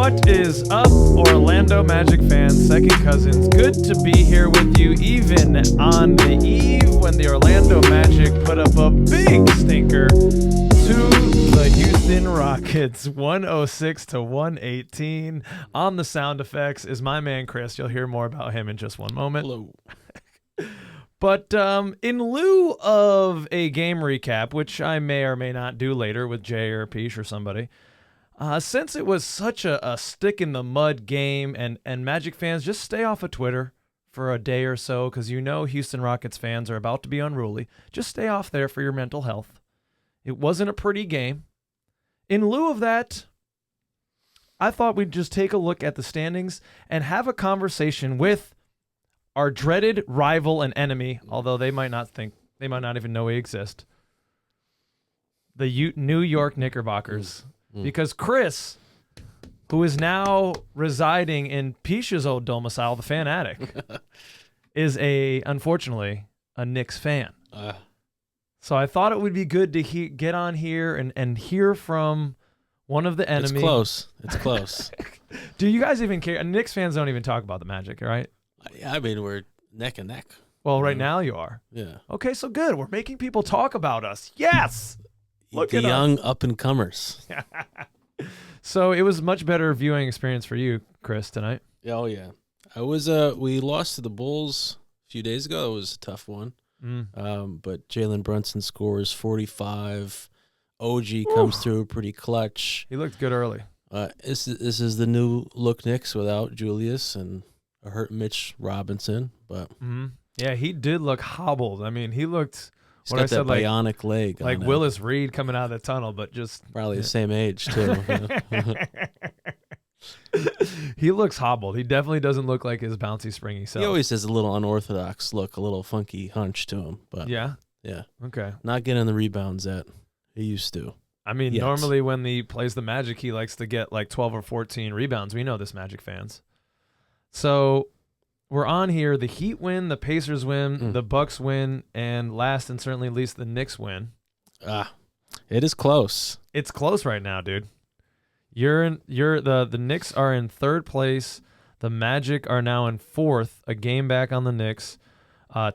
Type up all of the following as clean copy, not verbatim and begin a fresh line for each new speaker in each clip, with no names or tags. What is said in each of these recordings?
What is up, Orlando Magic fans, second cousins? Good to be here with you, even on the eve when the Orlando Magic put up a big stinker to the Houston Rockets, 106-118. On the sound effects is my man Chris. You'll hear more about him in just one moment.
Hello.
But in lieu of a game recap, which I may or may not do later with Jay or Peach or somebody, since it was such a stick-in-the-mud game, and Magic fans, just stay off of Twitter for a day or so, because you know Houston Rockets fans are about to be unruly. Just stay off there for your mental health. It wasn't a pretty game. In lieu of that, I thought we'd just take a look at the standings and have a conversation with our dreaded rival and enemy, although they might not even know we exist, the New York Knickerbockers. Because Chris, who is now residing in Peach's old domicile, the Fan Attic, is unfortunately a Knicks fan. So I thought it would be good to get on here and hear from one of the enemy.
It's close.
Do you guys even care? Knicks fans don't even talk about the Magic, right?
I mean, we're neck and neck.
Well, right now you are.
Yeah.
Okay, so good. We're making people talk about us. Yes. Look
the
at
young
us.
up-and-comers.
So it was a much better viewing experience for you, Chris, tonight.
Oh, yeah. We lost to the Bulls a few days ago. It was a tough one. But Jalen Brunson scores 45. OG comes through pretty clutch.
He looked good early.
This is the new look Knicks without Julius and a hurt Mitch Robinson. But
yeah, he did look hobbled. I mean, he looked...
He's got that bionic leg.
Like Willis Reed coming out of the tunnel, but just...
Probably the same age, too.
He looks hobbled. He definitely doesn't look like his bouncy, springy self.
He always has a little unorthodox look, a little funky hunch to him. But
yeah?
Yeah.
Okay.
Not getting the rebounds that he used to.
I mean, normally when he plays the Magic, he likes to get like 12 or 14 rebounds. We know this, Magic fans. So... we're on here. The Heat win, the Pacers win, the Bucks win, and last and certainly least, the Knicks win.
It is close.
It's close right now, dude. The Knicks are in third place. The Magic are now in fourth, a game back on the Knicks,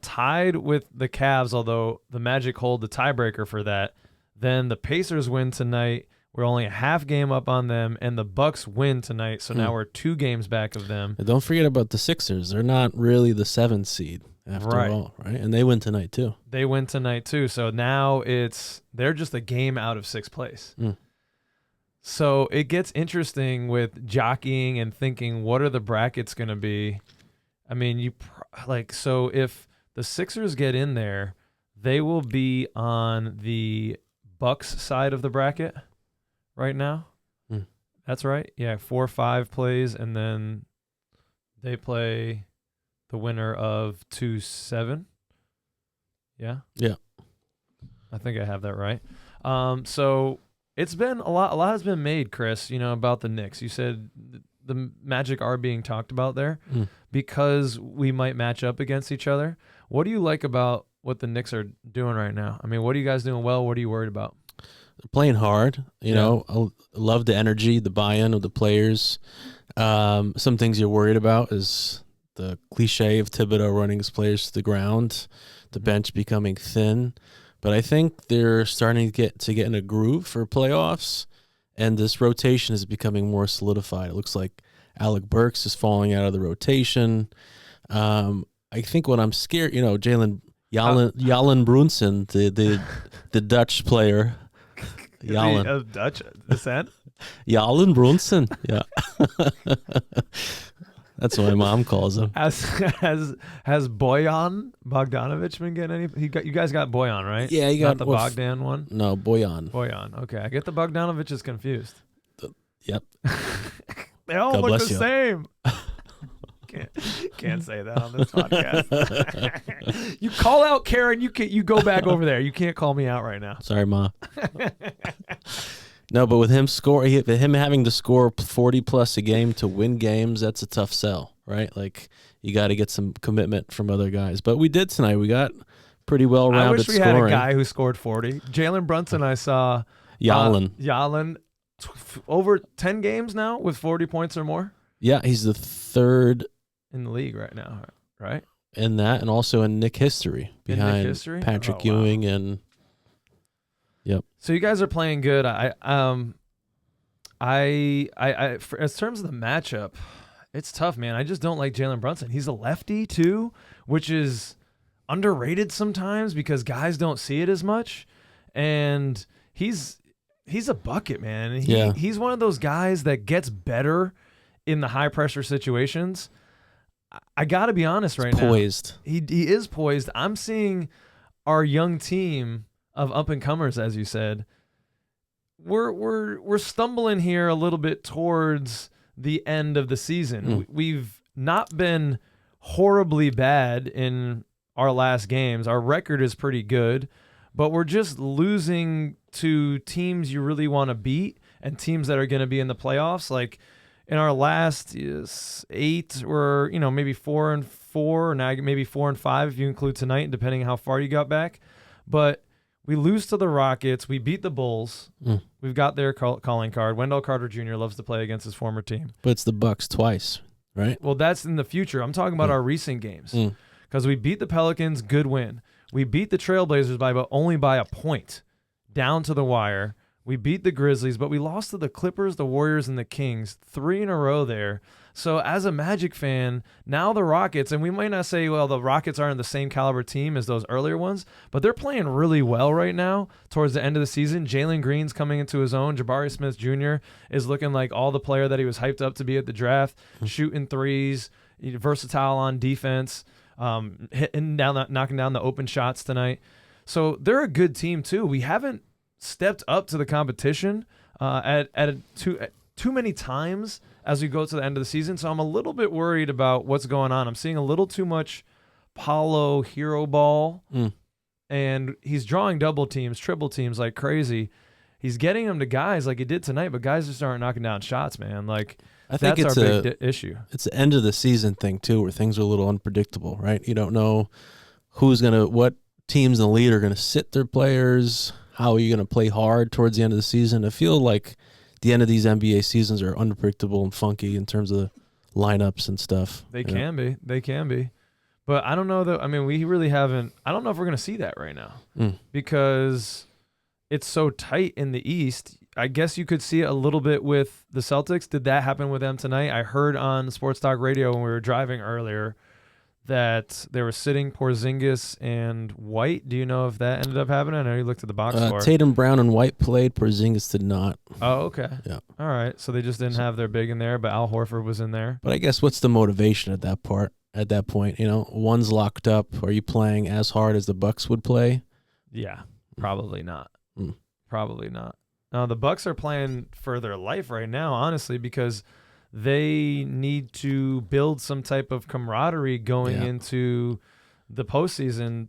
tied with the Cavs. Although the Magic hold the tiebreaker for that. Then the Pacers win tonight. We're only a half game up on them, and the Bucks win tonight, so now we're 2 games back of them.
And don't forget about the Sixers. They're not really the 7th seed after all, right? And they win tonight, too.
They win tonight, too. So now they're just a game out of 6th place. So it gets interesting with jockeying and thinking, what are the brackets going to be? I mean, so if the Sixers get in there, they will be on the Bucks side of the bracket. Right now? That's right. Yeah, 4-5 plays, and then they play the winner of 2-7. Yeah?
Yeah.
I think I have that right. So it's been a lot has been made, Chris, about the Knicks. You said the Magic are being talked about there because we might match up against each other. What do you like about what the Knicks are doing right now? I mean, what are you guys doing well? What are you worried about?
Playing hard, you know. I love the energy, the buy-in of the players. Some things you're worried about is the cliche of Thibodeau running his players to the ground, the bench becoming thin. But I think they're starting to get in a groove for playoffs, and this rotation is becoming more solidified. It looks like Alec Burks is falling out of the rotation. I think what I'm scared, Jalen Brunson, the Dutch player.
Jalen. Of Dutch descent?
Jalen Brunson. Yeah. That's what my mom calls him.
Has Bojan Bogdanovic been getting any? You guys got Bojan, right?
Yeah, you got
not the Bogdan one.
No, Bojan.
Okay, I get the Bogdanoviches confused.
Yep.
They all look the same. Can't say that on this podcast. You call out Karen, you go back over there. You can't call me out right now.
Sorry, Ma. No, but with him having to score 40 plus a game to win games, that's a tough sell, right? Like you got to get some commitment from other guys. But we did tonight. We got pretty well-rounded
scoring. I wish we had a guy who scored 40. Jalen Brunson, I saw.
Jalen.
Jalen over 10 games now with 40 points or more
Yeah, he's the third
in the league right now, right?
in that, and also in Knick history behind
history?
Patrick
Oh, wow.
Ewing and. Yep.
So you guys are playing good. For, as terms of the matchup, it's tough, man. I just don't like Jalen Brunson. He's a lefty too, which is underrated sometimes because guys don't see it as much. And he's a bucket, man. He's one of those guys that gets better in the high pressure situations. I got to be honest right now.
Poised.
He is poised. I'm seeing our young team of up and comers, as you said. We're stumbling here a little bit towards the end of the season. We've not been horribly bad in our last games. Our record is pretty good, but we're just losing to teams you really want to beat and teams that are going to be in the playoffs. Like in our last 8, we're maybe 4-4, now maybe 4-5 if you include tonight, depending on how far you got back. But we lose to the Rockets. We beat the Bulls. We've got their calling card. Wendell Carter Jr. loves to play against his former team.
But it's the Bucks twice, right?
Well, that's in the future. I'm talking about our recent games. Because we beat the Pelicans, good win. We beat the Trailblazers but only by a point, down to the wire. We beat the Grizzlies, but we lost to the Clippers, the Warriors, and the Kings 3 in a row there. So as a Magic fan, now the Rockets, and we might not say, well, the Rockets aren't the same caliber team as those earlier ones, but they're playing really well right now towards the end of the season. Jalen Green's coming into his own. Jabari Smith Jr. is looking like all the player that he was hyped up to be at the draft, shooting threes, versatile on defense, knocking down the open shots tonight. So they're a good team too. We haven't stepped up to the competition too many times as we go to the end of the season. So I'm a little bit worried about what's going on. I'm seeing a little too much Paulo hero ball, and he's drawing double teams, triple teams like crazy. He's getting them to guys like he did tonight, but guys just aren't knocking down shots, man. Like
I think
that's
it's
our big issue.
It's the end of the season thing too, where things are a little unpredictable, right? You don't know what teams in the league are gonna sit their players. How are you going to play hard towards the end of the season? I feel like the end of these NBA seasons are unpredictable and funky in terms of the lineups and stuff.
They can be. But I don't know that. I mean, we really haven't. I don't know if we're going to see that right now because it's so tight in the East. I guess you could see it a little bit with the Celtics. Did that happen with them tonight? I heard on Sports Talk Radio when we were driving earlier that they were sitting Porzingis and White. Do you know if that ended up happening? I know you looked at the box score.
Tatum, Brown, and White played. Porzingis did not.
Oh, okay.
Yeah.
All right. So they just didn't have their big in there, but Al Horford was in there.
But I guess what's the motivation at that point? One's locked up. Are you playing as hard as the Bucks would play?
Yeah, probably not. Probably not. Now the Bucks are playing for their life right now, honestly, because they need to build some type of camaraderie going into the postseason.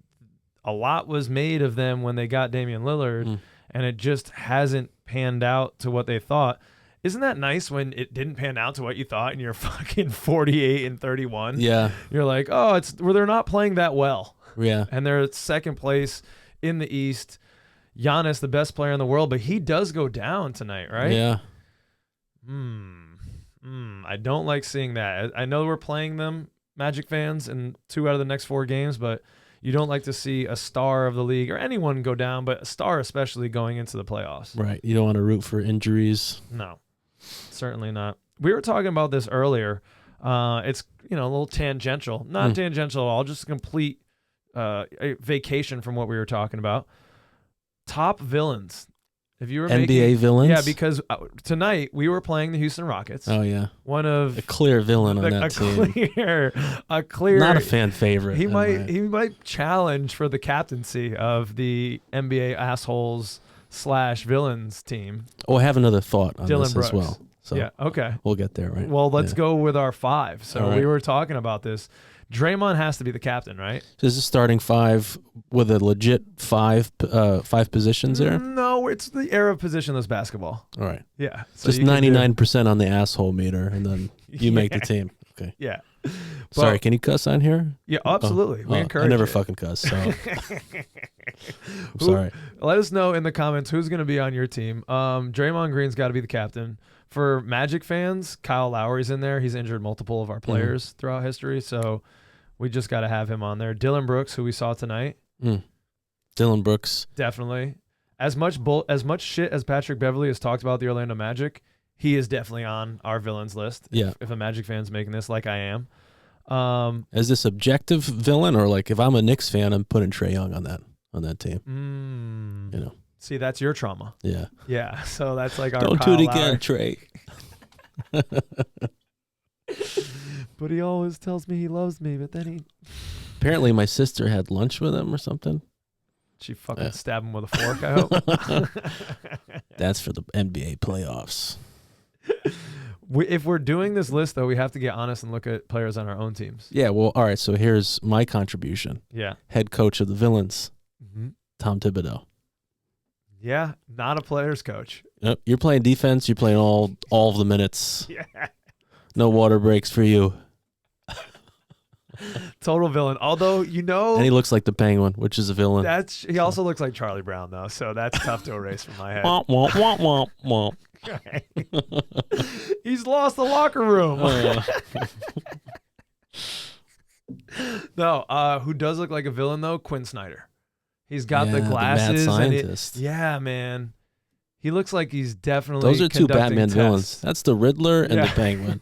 A lot was made of them when they got Damian Lillard, and it just hasn't panned out to what they thought. Isn't that nice when it didn't pan out to what you thought and you're fucking 48-31?
Yeah.
You're like, oh, they're not playing that well.
Yeah.
And they're at second place in the East. Giannis, the best player in the world, but he does go down tonight, right?
Yeah.
I don't like seeing that. I know we're playing them, Magic fans, in 2 out of the next 4 games, but you don't like to see a star of the league or anyone go down, but a star especially going into the playoffs.
Right. You don't want to root for injuries.
No, certainly not. We were talking about this earlier. It's a little tangential. Not tangential at all, just a complete a vacation from what we were talking about. Top villains. If you were
NBA villains?
Yeah, because tonight we were playing the Houston Rockets.
Oh, yeah.
One of
a clear villain on that team.
A clear.
Not a fan favorite.
He might challenge for the captaincy of the NBA assholes / villains team.
Oh, I have another thought on
Dylan
this
Brooks
as well. So
yeah, okay.
We'll get there, right?
Well, let's go with our 5. So
right.
We were talking about this. Draymond has to be the captain, right?
So is this starting 5 with a legit 5 positions there?
No, it's the era of positionless basketball.
All right.
Yeah. So
just 99% on the asshole meter, and then you make the team. Okay.
Yeah.
Sorry, can you cuss on here?
Yeah, absolutely. We encourage
I never
it.
fucking cuss. So I'm sorry.
Let us know in the comments who's going to be on your team. Draymond Green's got to be the captain. For Magic fans, Kyle Lowry's in there. He's injured multiple of our players throughout history, so we just got to have him on there. Dylan Brooks, who we saw tonight.
Dylan Brooks.
Definitely. As much shit as Patrick Beverley has talked about the Orlando Magic, he is definitely on our villains list.
Yeah.
If a Magic fan's making this, like I am.
Is this objective villain, or like if I'm a Knicks fan, I'm putting Trae Young on that team? You know.
See, that's your trauma.
Yeah.
Yeah. So that's like our
Don't
Kyle
do it
Lowry.
again, Trae.
But he always tells me he loves me, but then he...
Apparently my sister had lunch with him or something.
She fucking stabbed him with a fork, I hope.
That's for the NBA playoffs.
If we're doing this list, though, we have to get honest and look at players on our own teams.
Yeah, well, all right, so here's my contribution.
Yeah.
Head coach of the Villains, Tom Thibodeau.
Yeah, not a player's coach.
Yep, you're playing defense. You're playing all of the minutes.
Yeah.
No water breaks for you.
Total villain. Although,
And he looks like the Penguin, which is a villain.
he also looks like Charlie Brown, though, so that's tough to erase from my head.
Womp, womp, womp, womp, womp.
He's lost the locker room. No, who does look like a villain, though? Quinn Snyder. He's got the glasses.
The mad scientist.
Yeah, man. He looks like he's definitely
Those are two Batman
tests.
villains. That's the Riddler and the Penguin.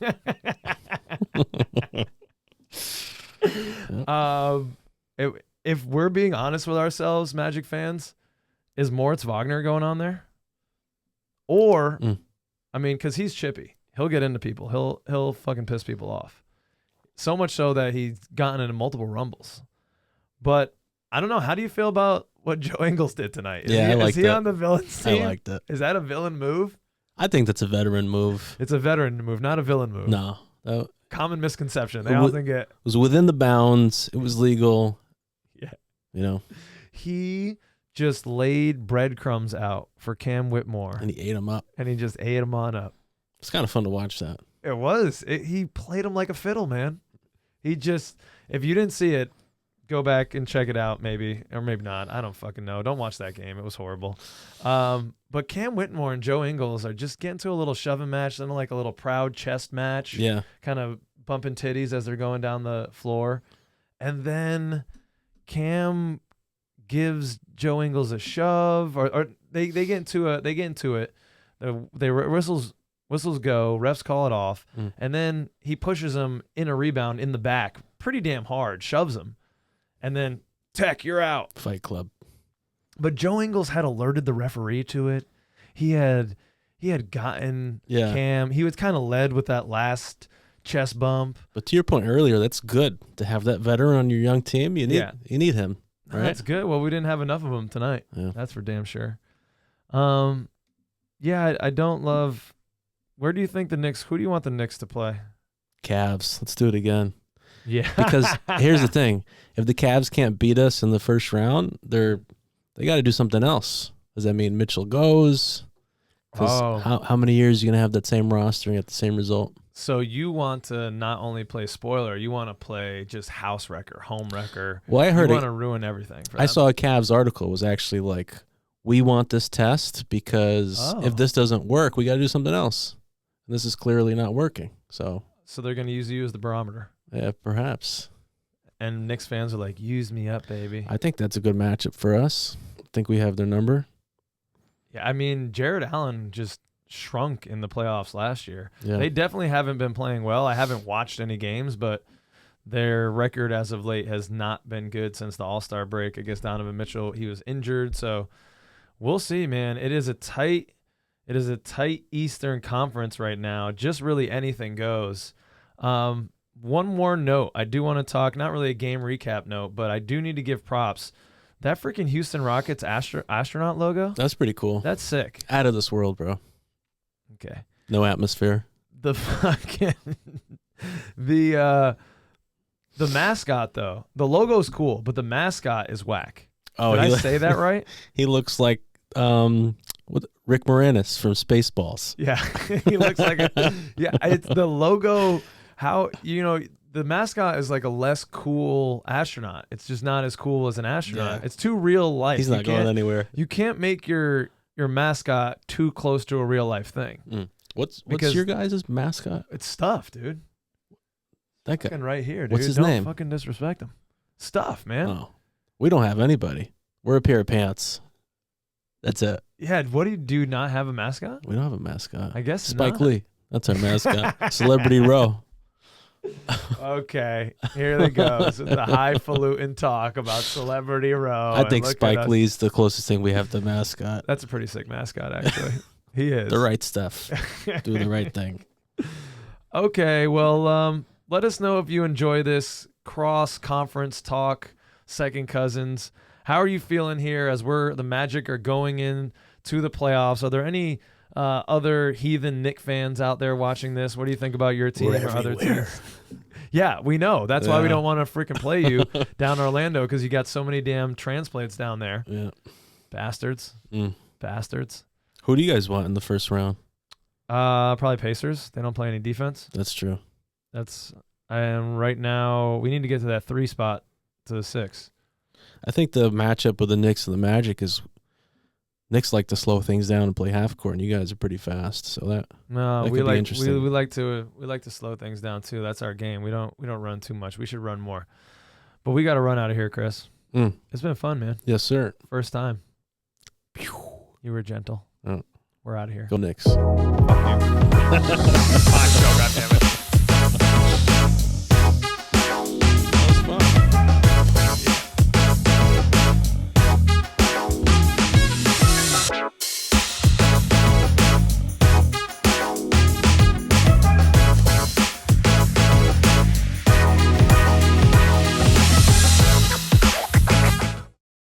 If we're being honest with ourselves, Magic fans, is Moritz Wagner going on there? Or, I mean, because he's chippy. He'll get into people. He'll fucking piss people off. So much so that he's gotten into multiple rumbles. But I don't know. How do you feel about what Joe Ingles did tonight? Is he on the villains team?
I liked it.
Is that a villain move?
I think that's a veteran move.
It's a veteran move, not a villain move.
No.
Common misconception. They often get.
It was within the bounds. It was legal.
Yeah.
You know.
He just laid breadcrumbs out for Cam Whitmore.
And he ate them up.
And he just ate them on up.
It's kind of fun to watch that.
It was. He played him like a fiddle, man. He just, if you didn't see it, go back and check it out maybe, or maybe not. I don't fucking know. Don't watch that game. It was horrible. But Cam Whitmore and Joe Ingles are just getting to a little shoving match, then like a little proud chest match.
Yeah.
Kind of bumping titties as they're going down the floor. And then Cam gives Joe Ingles a shove, or they get into it. Whistles go, refs call it off, and then he pushes him in a rebound in the back pretty damn hard, shoves him, and then, Tech, you're out.
Fight Club.
But Joe Ingles had alerted the referee to it. He had gotten Cam. He was kind of led with that last chest bump.
But to your point earlier, that's good to have that veteran on your young team. You need him. Right?
That's good. Well, we didn't have enough of him tonight.
Yeah.
That's for damn sure. I don't love. Where do you think the Knicks? Who do you want the Knicks to play?
Cavs. Let's do it again.
Yeah.
Because here's the thing: if the Cavs can't beat us in the first round, they got to do something else. Does that mean Mitchell goes? Because how many years are you gonna have that same roster and get the same result?
So you want to not only play spoiler, you want to play just house wrecker, home wrecker.
Well, I heard
you want to ruin everything. For them.
I saw a Cavs article was actually like, we want this test because if this doesn't work, we got to do something else. And this is clearly not working. So
they're going to use you as the barometer.
Yeah, perhaps.
And Knicks fans are like, use me up, baby.
I think that's a good matchup for us. I think we have their number.
Yeah, I mean, Jared Allen just shrunk in the playoffs last year.
Yeah.
They definitely haven't been playing well. I haven't watched any games, but their record as of late has not been good since the All-Star break against Donovan Mitchell. He was injured, so we'll see, man. It is a tight Eastern Conference right now. Just really anything goes. One more note. I do want to talk, not really a game recap note, but I do need to give props. That freaking Houston Rockets astronaut logo.
That's pretty cool.
That's sick.
Out of this world, bro.
Okay.
No atmosphere.
The fucking the mascot though. The logo's cool, but the mascot is whack.
Oh,
did I say that right?
He looks like Rick Moranis from Spaceballs.
Yeah. He looks like it's the logo. How the mascot is like a less cool astronaut. It's just not as cool as an astronaut.
Yeah.
It's too real life.
He's not going anywhere.
You can't make your mascot too close to a real life thing.
What's
Because
your guys' mascot?
It's Stuff, dude.
That guy.
Fucking right here, dude.
What's his
Don't
name?
fucking disrespect him. Stuff, man.
Oh, we don't have anybody. We're a pair of pants. That's it.
Yeah, what do you not have a mascot?
We don't have a mascot.
I guess
Spike
not.
Lee. That's our mascot. Celebrity Row.
Okay, here they go. So the highfalutin talk about Celebrity Row.
I think
Look at
Spike
us.
Lee's the closest thing we have to mascot.
That's a pretty sick mascot, actually. He is.
The right stuff. Do the right thing.
Okay, well, let us know if you enjoy this cross-conference talk, second cousins. How are you feeling here as the Magic are going in to the playoffs? Are there any other heathen Knicks fans out there watching this? What do you think about your team or other teams? Yeah, we know. That's why we don't want to freaking play you down in Orlando, because you got so many damn transplants down there.
Yeah.
Bastards. Bastards.
Who do you guys want in the first round?
Probably Pacers. They don't play any defense.
That's true.
And right now we need to get to that 3 spot to the 6.
I think the matchup with the Knicks and the Magic is Knicks like to slow things down and play half court, and you guys are pretty fast. So that
we
could be
like
interesting.
we like to slow things down too. That's our game. We don't run too much. We should run more. But we got to run out of here, Chris. It's been fun, man.
Yes, sir.
First time. You were gentle.
Oh.
We're out of here.
Go Knicks.
Fuck you. Goddammit.